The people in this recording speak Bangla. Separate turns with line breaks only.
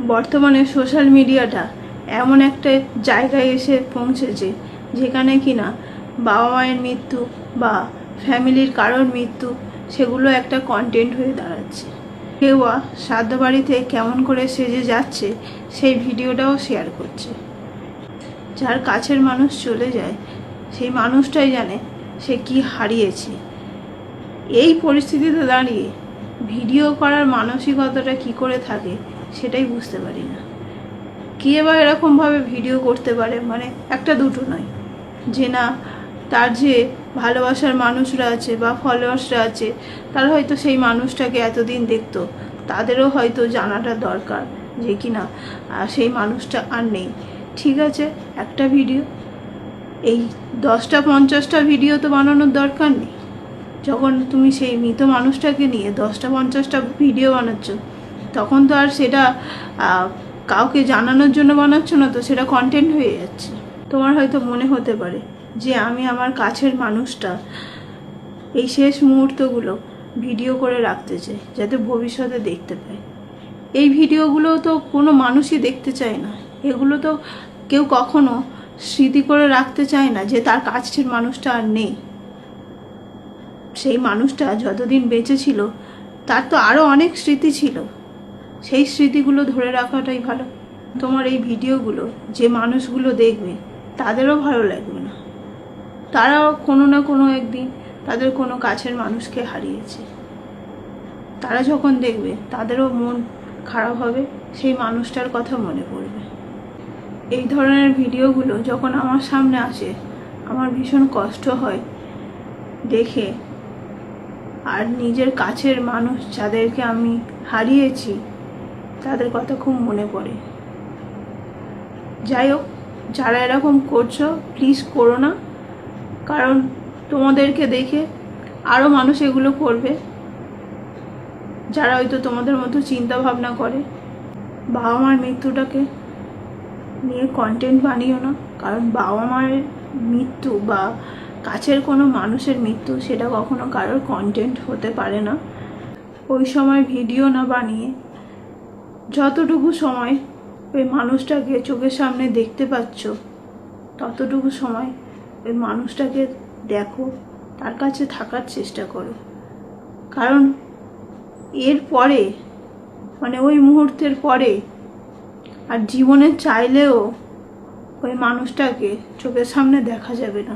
বর্তমানে সোশ্যাল মিডিয়াটা এমন একটা জায়গায় এসে পৌঁছেছে যেখানে কিনা বাবা মায়ের মৃত্যু বা ফ্যামিলির কারোর মৃত্যু সেগুলো একটা কন্টেন্ট হয়ে দাঁড়াচ্ছে। কেউ শ্রাদ্ধ বাড়িতে কেমন করে সেজে যাচ্ছে সেই ভিডিওটাও শেয়ার করছে। যার কাছের মানুষ চলে যায় সেই মানুষটাই জানে সে কি হারিয়েছে। এই পরিস্থিতিতে দাঁড়িয়ে ভিডিও করার মানসিকতাটা কি করে থাকে সেটাই বুঝতে পারি না। কে বা এরকমভাবে ভিডিও করতে পারে, মানে একটা দুটো নয়, যে না তার যে ভালোবাসার মানুষরা আছে বা ফলোয়ার্সরা আছে তারা হয়তো সেই মানুষটাকে এতদিন দেখতো, তাদেরও হয়তো জানাটা দরকার যে কিনা সেই মানুষটা আর নেই। ঠিক আছে, একটা ভিডিও, এই 10টা 50টা ভিডিও তো বানানোর দরকার নেই। যখন তুমি সেই মৃত মানুষটাকে নিয়ে 10টা 50টা ভিডিও বানাচ্ছ তখন তো আর সেটা কাউকে জানানোর জন্য বানাচ্ছ না, তো সেটা কন্টেন্ট হয়ে যাচ্ছে। তোমার হয়তো মনে হতে পারে যে আমি আমার কাছের মানুষটা এই শেষ মুহূর্তগুলো ভিডিও করে রাখতে চাই যাতে ভবিষ্যতে দেখতে পাই। এই ভিডিওগুলো তো কোনো মানুষই দেখতে চায় না। এগুলো তো কেউ কখনো স্মৃতি করে রাখতে চায় না যে তার কাছের মানুষটা আর নেই। সেই মানুষটা যতদিন বেঁচে ছিল তার তো আরও অনেক স্মৃতি ছিল, সেই স্মৃতিগুলো ধরে রাখাটাই ভালো। তোমার এই ভিডিওগুলো যে মানুষগুলো দেখবে তাদেরও ভালো লাগবে না। তারাও কোনো না কোনো একদিন তাদের কোনো কাছের মানুষকে হারিয়েছে। তারা যখন দেখবে তাদেরও মন খারাপ হবে, সেই মানুষটার কথা মনে পড়বে। এই ধরনের ভিডিওগুলো যখন আমার সামনে আসে আমার ভীষণ কষ্ট হয় দেখে, আর নিজের কাছের মানুষ যাদেরকে আমি হারিয়েছি তাদের কথা খুব মনে পড়ে। যাই হোক, যারা এরকম করছো প্লিজ করো না, কারণ তোমাদেরকে দেখে আরও মানুষ এগুলো করবে যারা হয়তো তোমাদের মতো চিন্তা ভাবনা করে। বাবা মার মৃত্যুটাকে নিয়ে কন্টেন্ট বানিও না, কারণ বাবা মায়ের মৃত্যু বা কাছের কোনো মানুষের মৃত্যু সেটা কখনো কারোর কন্টেন্ট হতে পারে না। ওই সময় ভিডিও না বানিয়ে যতটুকু সময় ওই মানুষটাকে চোখের সামনে দেখতে পাচ্ছ ততটুকু সময় ওই মানুষটাকে দেখো, তার কাছে থাকার চেষ্টা করো। কারণ এর পরে, মানে ওই মুহূর্তের পরে আর জীবনে চাইলেও ওই মানুষটাকে চোখের সামনে দেখা যাবে না।